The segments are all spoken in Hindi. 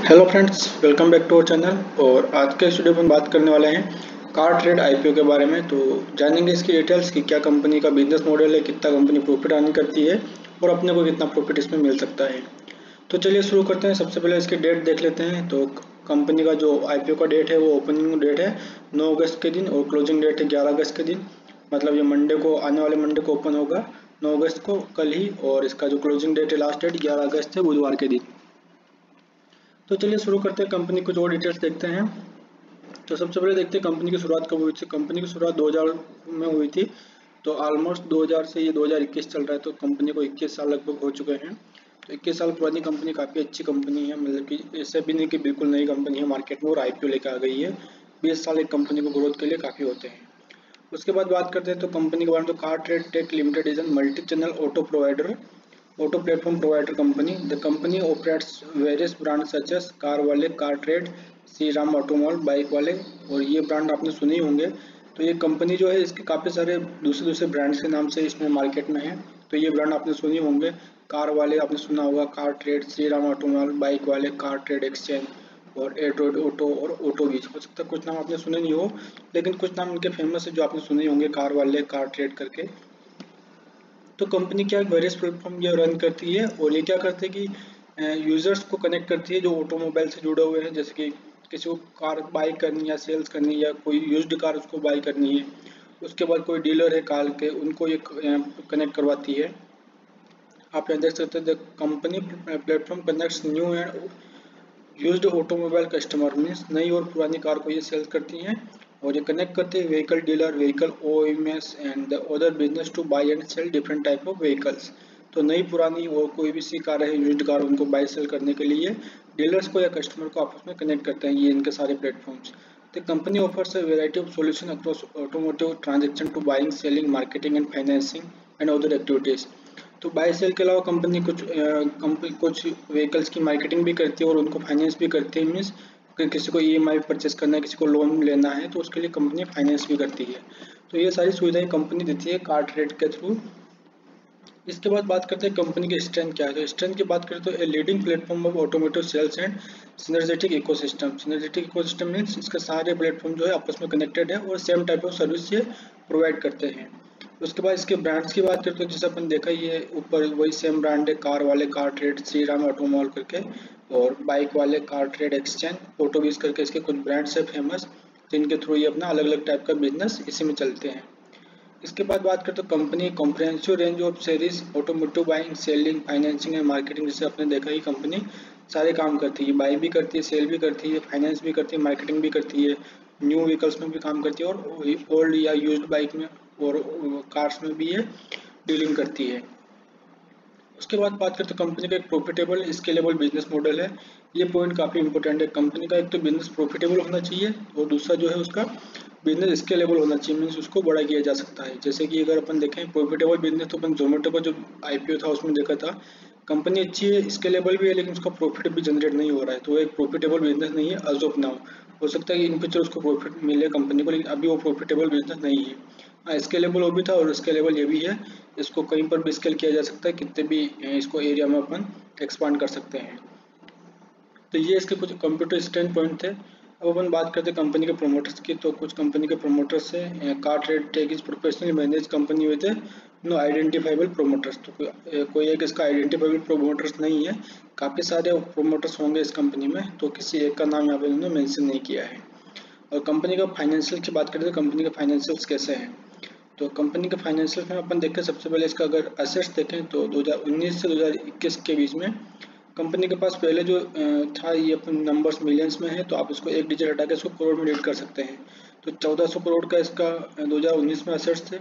Hello friends, welcome back to our channel. और आज के इस वीडियो में हम बात करने वाले हैं कार ट्रेड आईपीओ के बारे में। तो जानेंगे इसकी डिटेल्स कि क्या कंपनी का बिजनेस मॉडल है, कितना कंपनी प्रॉफिट अर्न करती है और अपने को कितना प्रॉफिट इसमें मिल सकता है। तो चलिए शुरू करते हैं। सबसे पहले इसकी डेट देख लेते हैं। तो कंपनी का जो आईपीओ का डेट है वो ओपनिंग डेट है 9 अगस्त के दिन और क्लोजिंग डेट है 11 अगस्त के दिन। मतलब ये मंडे को, आने वाले मंडे को ओपन होगा 9 अगस्त को, कल ही। और इसका जो क्लोजिंग डेट है, लास्ट डेट 11 अगस्त है, बुधवार के दिन। तो चलिए शुरू करते हैं, कंपनी कुछ और डिटेल्स देखते हैं। तो सबसे पहले देखते हैं कंपनी की शुरुआत कब हुई थी। कंपनी की शुरुआत 2000 में हुई थी। तो ऑलमोस्ट 2000 से ये 2021 चल रहा है, तो कंपनी को 21 साल लगभग हो चुके हैं। तो 21 साल पुरानी कंपनी, काफ़ी अच्छी कंपनी है। मतलब कि ऐसे भी नहीं कि बिल्कुल नई कंपनी है मार्केट में और आईपीओ लेकर आ गई है। 20 साल एक कंपनी को ग्रोथ के लिए काफ़ी होते हैं। उसके बाद बात करते हैं तो कंपनी के बारे में। तो car trade tech limited is an multi channel auto platform provider company. The company operates various brands such as car वाले, car trade, Shri Ram automobile, bike वाले, और ये ब्रांड आपने सुने ही होंगे। तो ये कंपनी जो है, इसके काफ़ी सारे दूसरे दूसरे ब्रांड्स के नाम से इसमें मार्केट में है। तो ये ब्रांड आपने सुने होंगे। कार वाले आपने सुना होगा, car trade, Shri Ram automobile, bike वाले, कार ट्रेड एक्सचेंज, और एड्रोड ऑटो और ऑटो बीच। हो सकता है कुछ नाम आपने सुने नहीं हो, लेकिन कुछ नाम इनके फेमस है जो आपने सुने होंगे, कार वाले, कार ट्रेड करके। तो कंपनी क्या वेरियस प्लेटफॉर्म ये रन करती है, और ये क्या करती है कि यूजर्स को कनेक्ट करती है जो ऑटोमोबाइल से जुड़े हुए हैं। जैसे कि किसी को कार बाई करनी या सेल्स करनी, या कोई यूज्ड कार उसको बाई करनी है। उसके बाद कोई डीलर है कार के, उनको ये कनेक्ट करवाती है। आप यहाँ देख सकते हैं, the company platform connects new and used automobile customer, means नई और पुरानी कार को ये सेल करती हैं। और ये कनेक्ट करते हैं vehicle dealer, vehicle OEMs and the other business to buy and sell different type of vehicles. तो नई पुरानी और कोई भी सी कार है, यूज्ड कार, उनको बाई सेल करने के लिए डीलर्स को या कस्टमर को आपस में कनेक्ट करते हैं ये इनके सारे platforms. The company offers a variety of solution across automotive transaction to buying, selling, marketing and financing and other activities. तो बाय सेल के अलावा कंपनी कुछ व्हीकल्स की मार्केटिंग भी करती है और उनको फाइनेंस भी करती है। मीन्स किसी को ईएमआई परचेस करना है, किसी को लोन लेना है, तो उसके लिए कंपनी फाइनेंस भी करती है। तो ये सारी सुविधाएं कंपनी देती है कार ट्रेड के थ्रू। इसके बाद बात करते हैं कंपनी की स्ट्रेंथ क्या है। तो स्ट्रेंथ की बात करें तो a leading platform of automotive sales and synergetic ecosystem. Synergetic ecosystem means इसके सारे प्लेटफॉर्म जो है आपस में कनेक्टेड है और सेम टाइप ऑफ सर्विस ये प्रोवाइड करते हैं। उसके बाद इसके ब्रांड्स की बात करें तो जैसे अपन देखा, ये ऊपर वही सेम ब्रांड है, कार वाले car trade, Shri Ram automobile करके, और बाइक वाले कार ट्रेड एक्सचेंज, ऑटोबीज करके इसके कुछ ब्रांड्स है फेमस, जिनके थ्रू ये अपना अलग अलग टाइप का बिजनेस इसी में चलते हैं। इसके बाद बात करें तो company comprehensive range of service, automotive buying, selling, financing and marketing, जैसे आपने देखा ही कंपनी सारे काम करती है। बाई भी करती है, सेल भी करती है, फाइनेंस भी करती है, मार्केटिंग भी करती है, न्यू व्हीकल्स में भी काम करती है, और ओल्ड या यूज्ड बाइक में और कार्स में भी ये डीलिंग करती है। उसके बाद बात करते हैं कंपनी का एक प्रॉफिटेबल स्केलेबल बिजनेस मॉडल है। ये पॉइंट काफ़ी इंपॉर्टेंट है। कंपनी का एक तो बिजनेस प्रॉफिटेबल होना चाहिए, और दूसरा जो है उसका बिजनेस स्केलेबल होना चाहिए, मीन्स उसको बड़ा किया जा सकता है। जैसे कि अगर अपन देखें प्रॉफिटेबल बिजनेस, तो अपन जोमेटो का जो आईपीओ था उसमें देखा था, कंपनी अच्छी है, स्केलेबल भी है, लेकिन उसका प्रॉफिट भी जनरेट नहीं हो रहा है। तो वो एक प्रॉफिटेबल बिजनेस नहीं है एज ऑफ नाउ। हो सकता है कि इन फ्यूचर उसको प्रॉफिट मिले कंपनी को, लेकिन अभी वो प्रॉफिटेबल बिजनेस नहीं है। हाँ, स्केलेबल वो भी था और स्केलेबल ये भी है। इसको कहीं पर भी स्केल किया जा सकता है, कितने भी इसको एरिया में अपन एक्सपांड कर सकते हैं। तो ये इसके कुछ कंप्यूटर स्टैंड पॉइंट थे। अब अपन बात करते हैं कंपनी के प्रोमोटर्स की। तो कुछ कंपनी के प्रोमोटर्स है, car trade tech is professionally manage company with no identifiable promoters. तो कोई एक इसका आइडेंटिफाइबल प्रोमोटर्स नहीं है, काफ़ी सारे प्रोमोटर्स होंगे इस कंपनी में, तो किसी एक का नाम यहाँ पे उन्होंने मेंशन नहीं किया है। और कंपनी का फाइनेंशियल की बात करें तो कंपनी के फाइनेंशियल्स कैसे हैं। तो कंपनी के फाइनेंशियल में अपन देखें, सबसे पहले इसका अगर असेट्स देखें तो 2019 से 2021 के बीच में कंपनी के पास पहले जो था, ये अपन नंबर्स मिलियंस में है, तो आप इसको एक डिजिट हटा के इसको करोड़ में रीड कर सकते हैं। तो 1400 करोड़ का इसका 2019 में असेट्स थे।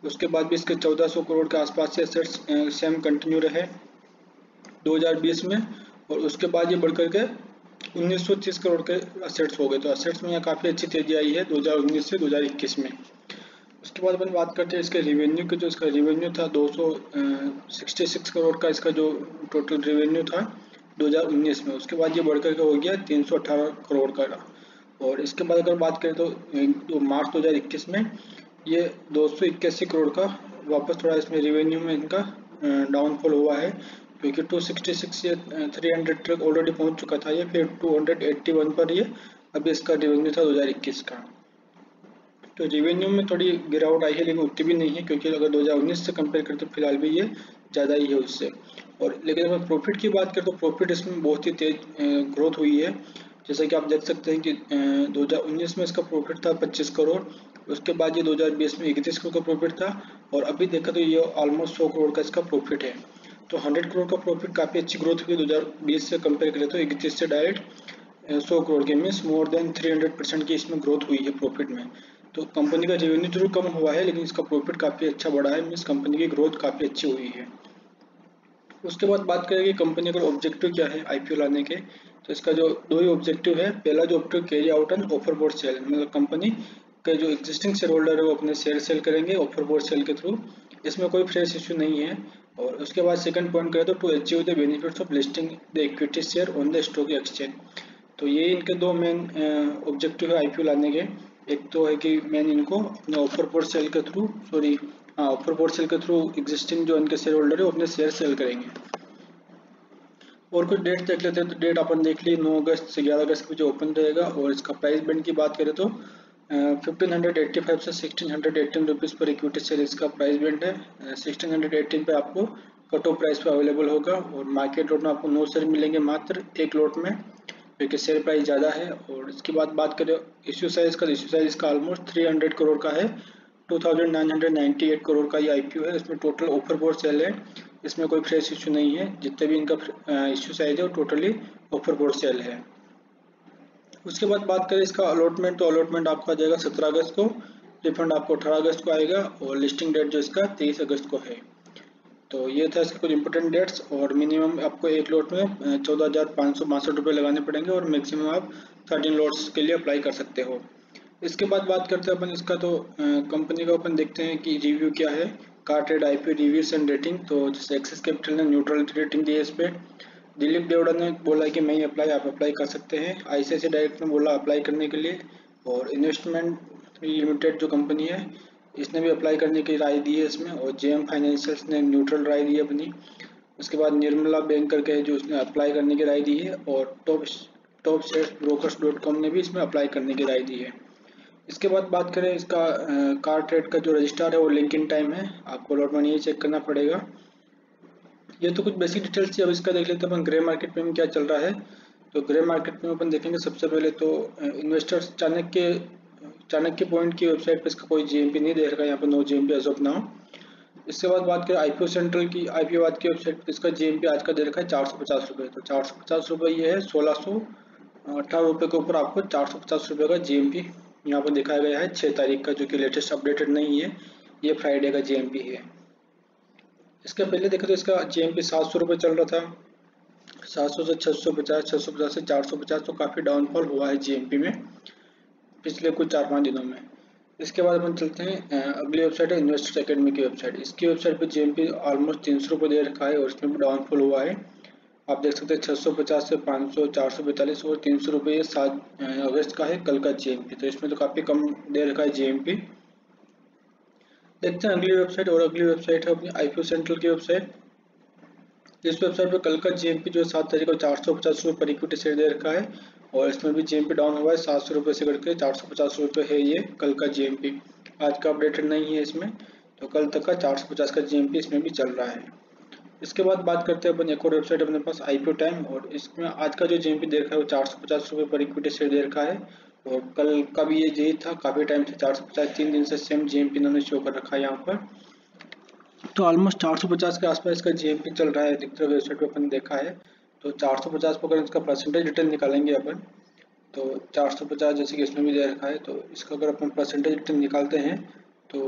उसके बाद भी इसके 1400 करोड़ के आसपास से असेट्स सेम कंटिन्यू रहे 2020 में, और उसके बाद ये बढ़ करके 1930 करोड़ के असेट्स हो गए। तो असेट्स में यहाँ काफ़ी अच्छी तेजी आई है 2019 से 2021 में। उसके बाद अपन बात करते हैं इसके रेवेन्यू की। जो इसका रेवेन्यू था 266 करोड़ का, इसका जो टोटल रेवेन्यू था 2019 में, उसके बाद ये बढ़ करके हो गया 318 करोड़ का। और इसके बाद अगर बात करें तो मार्च 2021 में ये 281 करोड़ का वापस थोड़ा इसमें रेवेन्यू में इनका डाउनफॉल हुआ है, क्योंकि 266 या 300 तक ऑलरेडी पहुंच चुका था ये, फिर 281 पर ये अभी इसका रेवेन्यू था 2021 का। तो रेवेन्यू में थोड़ी गिरावट आई है, लेकिन उतनी भी नहीं है, क्योंकि अगर 2019 से कंपेयर करें तो फिलहाल भी ये ज़्यादा ही है उससे। और लेकिन अगर प्रॉफिट की बात करें तो प्रॉफिट इसमें बहुत ही तेज ग्रोथ हुई है। जैसे कि आप देख सकते हैं कि 2019 में इसका प्रॉफिट था 25 करोड़, उसके बाद ये 2020 में 31 करोड़ का प्रॉफिट था, और अभी देखा तो ये ऑलमोस्ट 100 करोड़ का इसका प्रॉफिट है। तो 100 करोड़ का प्रॉफिट काफ़ी अच्छी ग्रोथ हुई 2020 से कंपेयर करें तो 31 से डायरेक्ट 100 करोड़ के, मीन्स मोर देन 300% की इसमें ग्रोथ हुई है प्रॉफिट में। तो कंपनी का रेवेन्यू जरूर कम हुआ है, लेकिन इसका प्रॉफिट काफ़ी अच्छा बढ़ा है, मीन्स कंपनी की ग्रोथ काफ़ी अच्छी हुई है। उसके बाद बात करेंगे कंपनी का ऑब्जेक्टिव क्या है आईपीओ लाने के। तो इसका जो दो ही ऑब्जेक्टिव है, पहला जो objective carry out an offer board sale, मतलब कंपनी के जो एग्जिस्टिंग शेयर होल्डर है वो अपने शेयर सेल करेंगे ऑफर बोर्ड सेल के थ्रू, इसमें कोई फ्रेश इश्यू नहीं है। और उसके बाद सेकंड पॉइंट करें तो to achieve the benefits of listing the equity share on the stock exchange. तो ये इनके दो मेन ऑब्जेक्टिव है आईपीओ लाने के। एक तो है कि मेन इनको अपने ऑफर बोर्ड सेल के थ्रू, ऑफर बोर्ड सेल के थ्रू एग्जिस्टिंग जो इनके शेयर होल्डर है वो अपने शेयर सेल करेंगे। और कुछ डेट देख लेते हैं, तो डेट अपन देख ली 9 अगस्त से 11 अगस्त के बीच ओपन रहेगा। और इसका प्राइस बैंड की बात करें तो 1585 से 1618 रुपीज़ पर इक्विटी शेयर इसका प्राइस बैंड है। 1618 पे आपको कट ऑफ प्राइस पे अवेलेबल होगा, और मार्केट लॉट में आपको 9 शेयर मिलेंगे मात्र एक लॉट में, क्योंकि शेयर प्राइस ज़्यादा है। और इसके बाद बात करें इश्यू साइज का, इश्यू साइज इसका ऑलमोस्ट 300 करोड़ का है। 2998 करोड़ का ये आईपीओ है। इसमें टोटल ऑफर बोर्ड सेल है, इसमें कोई फ्रेश इश्यू नहीं है। जितने भी इनका इश्यू साइज है वो टोटली ऑफर बोर्ड सेल है। उसके बाद बात करें इसका अलॉटमेंट, तो अलॉटमेंट आपका आ जाएगा 17 अगस्त को, रिफंड आपको 18 अगस्त को आएगा, और लिस्टिंग डेट जो इसका 23 अगस्त को है। तो ये था इसके कुछ इंपॉर्टेंट डेट्स। और मिनिमम आपको एक लॉट में 14,562 रुपये लगाने पड़ेंगे, और मैक्सिमम आप 13 लॉट्स के लिए अप्लाई कर सकते हो। इसके बाद बात करते हैं अपन इसका, तो कंपनी का अपन देखते हैं कि रिव्यू क्या है, car trade IPO reviews and rating. तो जैसे एक्सिस कैपिटल ने न्यूट्रल रेटिंग दी है इस पर, दिलीप देवड़ा ने बोला कि मैं अप्लाई, आप अप्लाई कर सकते हैं। आईसीआईसीआई डायरेक्ट ने बोला अप्लाई करने के लिए, और इन्वेस्टमेंट लिमिटेड जो कंपनी है इसने भी अप्लाई करने की राय दी है इसमें, और जेएम फाइनेंशियल्स ने न्यूट्रल राय दी है अपनी। उसके बाद निर्मला बैंक करके है जो उसने अप्लाई करने की राय दी है, और टॉप शेयर ब्रोकर्स.com ने भी इसमें अप्लाई करने की राय दी है। इसके बाद बात करें इसका कार ट्रेड का जो रजिस्ट्रार है वो लिंकिंग टाइम है, आपको लॉट मनी चेक करना पड़ेगा। ये तो कुछ बेसिक डिटेल्स थी। अब इसका देख लेते हैं अपन ग्रे मार्केट में क्या चल रहा है। तो ग्रे मार्केट में अपन देखेंगे सबसे पहले तो इन्वेस्टर्स चाणक्य पॉइंट की वेबसाइट पे इसका कोई जीएमपी नहीं दे रखा है, यहाँ पे no GMP as of now. इसके बाद बात करें आईपीओ सेंट्रल की, आईपीओ बाद की वेबसाइट पर इसका जीएमपी आज का दे रखा है 450 रुपये। तो 450 रुपये ये है, 1618 रुपये के ऊपर आपको 450 रुपये का जीएमपी यहाँ पर दिखाया गया है 6 तारीख का, जो कि लेटेस्ट अपडेटेड नहीं है, ये फ्राइडे का जीएमपी है। इसके पहले देखा तो इसका जीएमपी 700 रुपये चल रहा था, 700 से 650, 650 से 450, तो काफ़ी डाउनफॉल हुआ है जीएमपी में पिछले कुछ 4-5 दिनों में। इसके बाद अपन चलते हैं अगली वेबसाइट है इन्वेस्टर्स एकेडमी की वेबसाइट। इसकी वेबसाइट पे जीएमपी ऑलमोस्ट 300 रुपये दे रखा है, और इसमें भी डाउनफॉल हुआ है। आप देख सकते हैं 650 से 500, 442 और 300 रुपये, ये 7 अगस्त का है कल का जीएमपी। तो इसमें तो काफ़ी कम दे रखा है जीएमपी। देखते हैं अगली वेबसाइट, और अगली वेबसाइट है अपनी आईपीओ सेंट्रल की वेबसाइट। इस वेबसाइट पे कल का जीएमपी जो 7 तारीख को 450 रुपये पर इक्विटी शेयर दे रखा है, और इसमें भी जीएमपी डाउन हुआ है 700 रुपये से करके 450 रुपये है ये कल का जीएमपी। आज का अपडेटेड नहीं है इसमें, तो कल तक का 450 का जीएमपी इसमें भी चल रहा है। इसके बाद बात करते हैं अपन एक और वेबसाइट अपने पास आईपीओ टाइम, और इसमें आज का जो जीएमपी दे रखा है वो 450 रुपये पर इक्विटी शेयर दे रखा है, और कल का भी ये यही था, काफ़ी टाइम से 450, 3 दिन से सेम जीएमपी इन्होंने शो कर रखा है यहाँ पर। तो ऑलमोस्ट 450 के आसपास इसका जीएमपी चल रहा है, अधिकतर वेबसाइट पे अपन देखा है। तो 450 पर अगर इसका परसेंटेज रिटर्न निकालेंगे अपन, तो 450 जैसे कि इसमें भी दे रखा है, तो इसका अगर अपन परसेंटेज रिटर्न निकालते हैं तो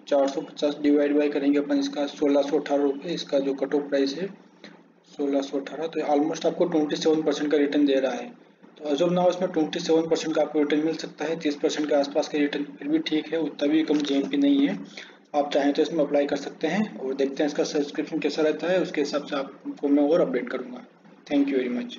450 डिवाइड बाई करेंगे अपन इसका 1618 रुपये, इसका जो कट ऑफ प्राइस है 1618, तो ऑलमोस्ट आपको 27% का रिटर्न दे रहा है। तो एज ऑफ नाउ इसमें 27% का आपको रिटर्न मिल सकता है, 30% के आसपास का रिटर्न फिर भी ठीक है, उतना भी कम जीएमपी नहीं है। आप चाहें तो इसमें अप्लाई कर सकते हैं, और देखते हैं इसका सब्सक्रिप्शन कैसा रहता है, उसके हिसाब से आपको मैं और अपडेट करूँगा। Thank you very much.